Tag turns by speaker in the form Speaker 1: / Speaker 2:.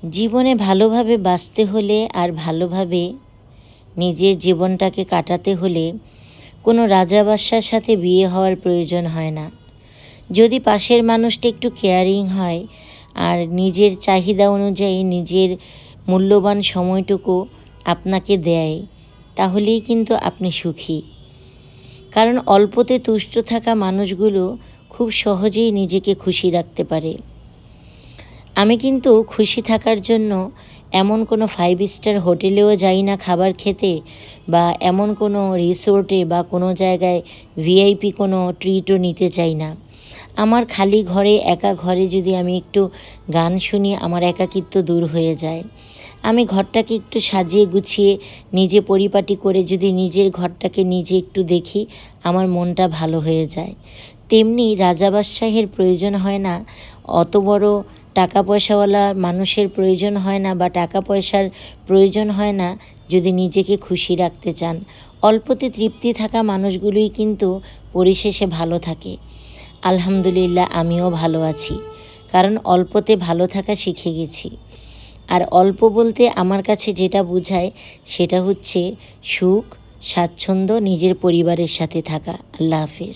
Speaker 1: জীবনে ভালোভাবে বাঁচতে হলে আর ভালোভাবে নিজের জীবনটাকে কাটাতে হলে কোনো রাজা বাদশার সাথে বিয়ে হওয়ার প্রয়োজন হয় না। যদি পাশের মানুষটা একটু কেয়ারিং হয় আর নিজের চাহিদা অনুযায়ী নিজের মূল্যবান সময়টুকু আপনাকে দেয়, তাহলেই কিন্তু আপনি সুখী। কারণ অল্পতে তুষ্ট থাকা মানুষগুলো খুব সহজেই নিজেকে খুশি রাখতে পারে। আমি কিন্তু খুশি থাকার জন্য এমন কোনো 5 স্টার হোটেলেও যাই না খাবার খেতে, বা এমন কোনো রিসোর্টে বা কোনো জায়গায় ভিআইপি কোনো ট্রিটও নিতে চাই না। আমার খালি ঘরে, একা ঘরে যদি আমি একটু গান শুনি, আমার একাকিত্ব দূর হয়ে যায়। আমি ঘরটাকে একটু সাজিয়ে গুছিয়ে নিজে পরিপাটি করে যদি নিজের ঘরটাকে নিজে একটু দেখি, আমার মনটা ভালো হয়ে যায়। তেমনি রাজা বাদশাহের প্রয়োজন হয় না, অত বড় টাকা পয়সাওয়ালা মানুষের প্রয়োজন হয় না, বা টাকা পয়সার প্রয়োজন হয় না যদি নিজেকে খুশি রাখতে চান। অল্পতে তৃপ্তি থাকা মানুষগুলোই কিন্তু পরিশেষে ভালো থাকে। আলহামদুলিল্লাহ, আমিও ভালো আছি, কারণ অল্পতে ভালো থাকা শিখে গেছি। আর অল্প বলতে আমার কাছে যেটা বোঝায় সেটা হচ্ছে সুখ, স্বাচ্ছন্দ্য, নিজের পরিবারের সাথে থাকা। আল্লাহ হাফেজ।